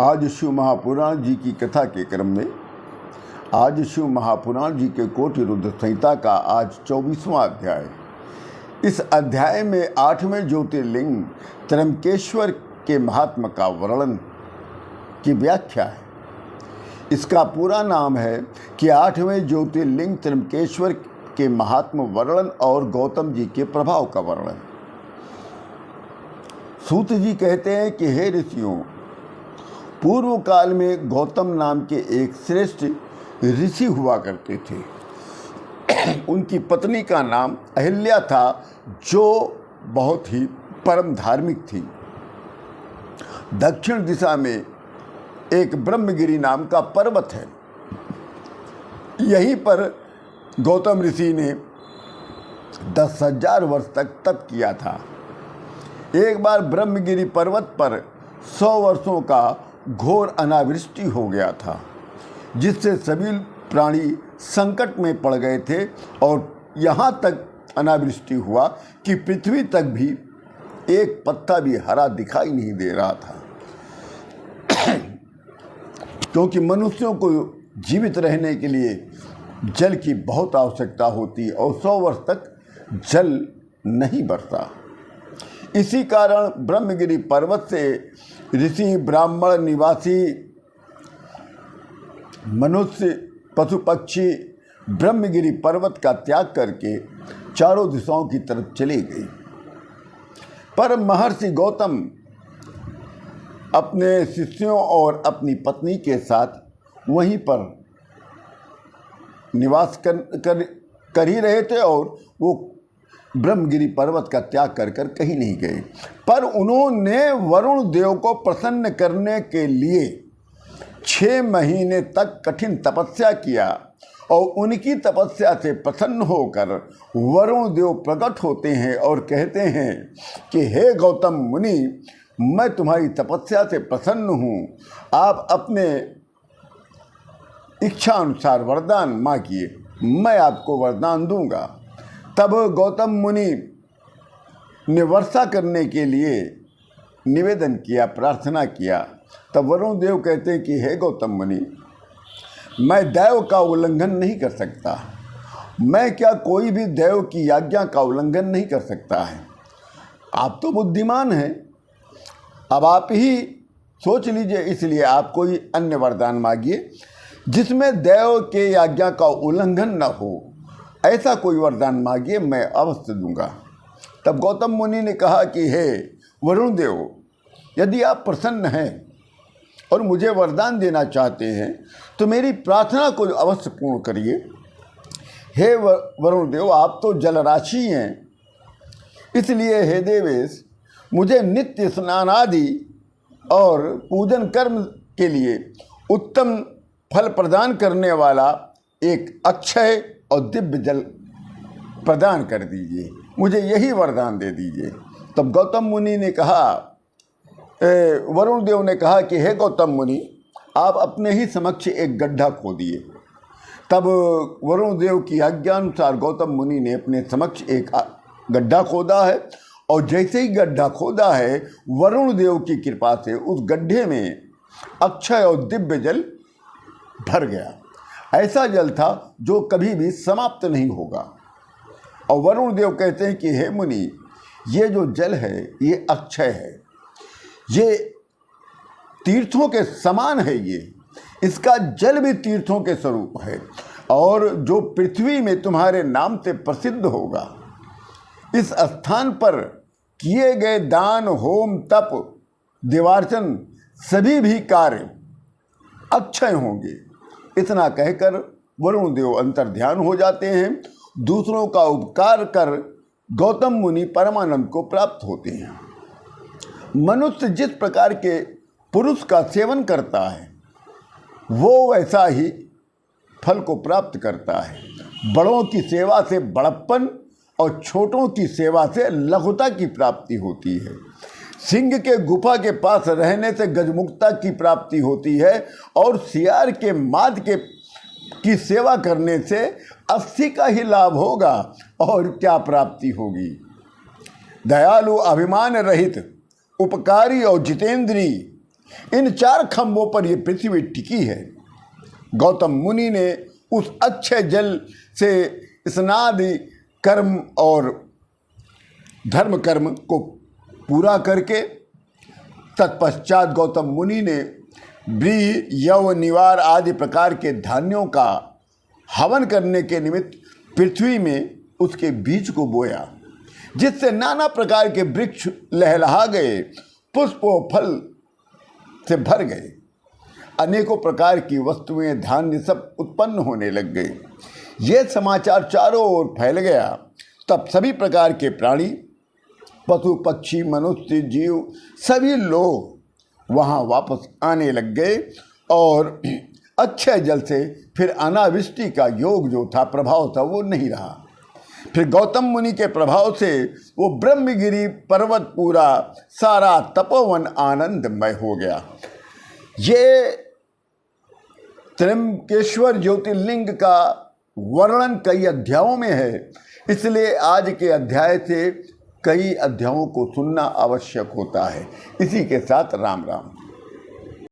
आज शिव महापुराण जी की कथा के क्रम में आज शिव महापुराण जी के कोटि रुद्र संहिता का आज 24वां अध्याय। इस अध्याय में 8वें ज्योतिर्लिंग त्र्यंबकेश्वर के महात्मा का वर्णन की व्याख्या है। इसका पूरा नाम है कि 8वें ज्योतिर्लिंग त्र्यंबकेश्वर के महात्मा वर्णन और गौतम जी के प्रभाव का वर्णन। सूत जी कहते हैं कि हे ऋषियों, पूर्व काल में गौतम नाम के एक श्रेष्ठ ऋषि हुआ करते थे। उनकी पत्नी का नाम अहिल्या था, जो बहुत ही परम धार्मिक थी। दक्षिण दिशा में एक ब्रह्मगिरी नाम का पर्वत है। यहीं पर गौतम ऋषि ने 10,000 वर्ष तक तप किया था। एक बार ब्रह्मगिरी पर्वत पर 100 वर्षों का घोर अनावृष्टि हो गया था, जिससे सभी प्राणी संकट में पड़ गए थे और यहाँ तक अनावृष्टि हुआ कि पृथ्वी तक भी एक पत्ता भी हरा दिखाई नहीं दे रहा था। क्योंकि मनुष्यों को जीवित रहने के लिए जल की बहुत आवश्यकता होती और 100 वर्ष तक जल नहीं बरसा। इसी कारण ब्रह्मगिरी पर्वत से ऋषि, ब्राह्मण, निवासी, मनुष्य, पशु पक्षी ब्रह्मगिरी पर्वत का त्याग करके चारों दिशाओं की तरफ चले गए। पर महर्षि गौतम अपने शिष्यों और अपनी पत्नी के साथ वहीं पर निवास कर ही रहे थे और वो ब्रह्मगिरी पर्वत का त्याग कर कहीं नहीं गए। पर उन्होंने वरुण देव को प्रसन्न करने के लिए 6 महीने तक कठिन तपस्या किया और उनकी तपस्या से प्रसन्न होकर वरुण देव प्रकट होते हैं और कहते हैं कि हे गौतम मुनि, मैं तुम्हारी तपस्या से प्रसन्न हूँ। आप अपने इच्छा अनुसार वरदान मांगिए, मैं आपको वरदान दूंगा। तब गौतम मुनि ने वर्षा करने के लिए निवेदन किया, प्रार्थना किया। तब वरुण देव कहते हैं कि हे गौतम मुनि, मैं दैव का उल्लंघन नहीं कर सकता। मैं क्या कोई भी दैव की आज्ञा का उल्लंघन नहीं कर सकता है। आप तो बुद्धिमान हैं, अब आप ही सोच लीजिए। इसलिए आप कोई अन्य वरदान मांगिए जिसमें दैव के आज्ञा का उल्लंघन न हो। ऐसा कोई वरदान मांगिए, मैं अवश्य दूंगा। तब गौतम मुनि ने कहा कि हे वरुण देव, यदि आप प्रसन्न हैं और मुझे वरदान देना चाहते हैं तो मेरी प्रार्थना को अवश्य पूर्ण करिए। हे वरुण देव, आप तो जलराशि हैं, इसलिए हे देवेश, मुझे नित्य स्नान आदि और पूजन कर्म के लिए उत्तम फल प्रदान करने वाला एक अक्षय और दिव्य जल प्रदान कर दीजिए। मुझे यही वरदान दे दीजिए। तब गौतम मुनि ने कहा, वरुण देव ने कहा कि हे गौतम मुनि, आप अपने ही समक्ष एक गड्ढा खोदिए। तब वरुण देव की आज्ञानुसार गौतम मुनि ने अपने समक्ष एक गड्ढा खोदा है और जैसे ही गड्ढा खोदा है, वरुण देव की कृपा से उस गड्ढे में अक्षय और दिव्य जल भर गया। ऐसा जल था जो कभी भी समाप्त नहीं होगा। और वरुण देव कहते हैं कि हे मुनि, ये जो जल है ये अक्षय है, ये तीर्थों के समान है। इसका जल भी तीर्थों के स्वरूप है और जो पृथ्वी में तुम्हारे नाम से प्रसिद्ध होगा। इस स्थान पर किए गए दान, होम, तप, देवार्चन सभी भी कार्य अक्षय होंगे। इतना कहकर वरुण देव अंतर्ध्यान हो जाते हैं। दूसरों का उपकार कर गौतम मुनि परमानंद को प्राप्त होते हैं। मनुष्य जिस प्रकार के पुरुष का सेवन करता है वो वैसा ही फल को प्राप्त करता है। बड़ों की सेवा से बड़प्पन और छोटों की सेवा से लघुता की प्राप्ति होती है। सिंह के गुफा के पास रहने से गजमुक्ता की प्राप्ति होती है और सियार के माद की सेवा करने से 80 का ही लाभ होगा और क्या प्राप्ति होगी। दयालु, अभिमान रहित, उपकारी और जितेंद्री इन 4 खंभों पर यह पृथ्वी टिकी है। गौतम मुनि ने उस अक्षय जल से स्नादि कर्म और धर्म कर्म को पूरा करके तत्पश्चात गौतम मुनि ने व्रीहि, यव, निवार आदि प्रकार के धान्यों का हवन करने के निमित्त पृथ्वी में उसके बीज को बोया, जिससे नाना प्रकार के वृक्ष लहलहा गए, पुष्पों फल से भर गए, अनेकों प्रकार की वस्तुएं धान्य सब उत्पन्न होने लग गए। ये समाचार चारों ओर फैल गया। तब सभी प्रकार के प्राणी, पशु, पक्षी, मनुष्य, जीव सभी लोग वहाँ वापस आने लग गए और अक्षय जल से फिर अनावृष्टि का योग जो था, प्रभाव था, वो नहीं रहा। फिर गौतम मुनि के प्रभाव से वो ब्रह्मगिरि पर्वत पूरा सारा तपोवन आनंदमय हो गया। ये त्र्यंबकेश्वर ज्योतिर्लिंग का वर्णन कई अध्यायों में है, इसलिए आज के अध्याय से कई अध्यायों को सुनना आवश्यक होता है। इसी के साथ राम राम।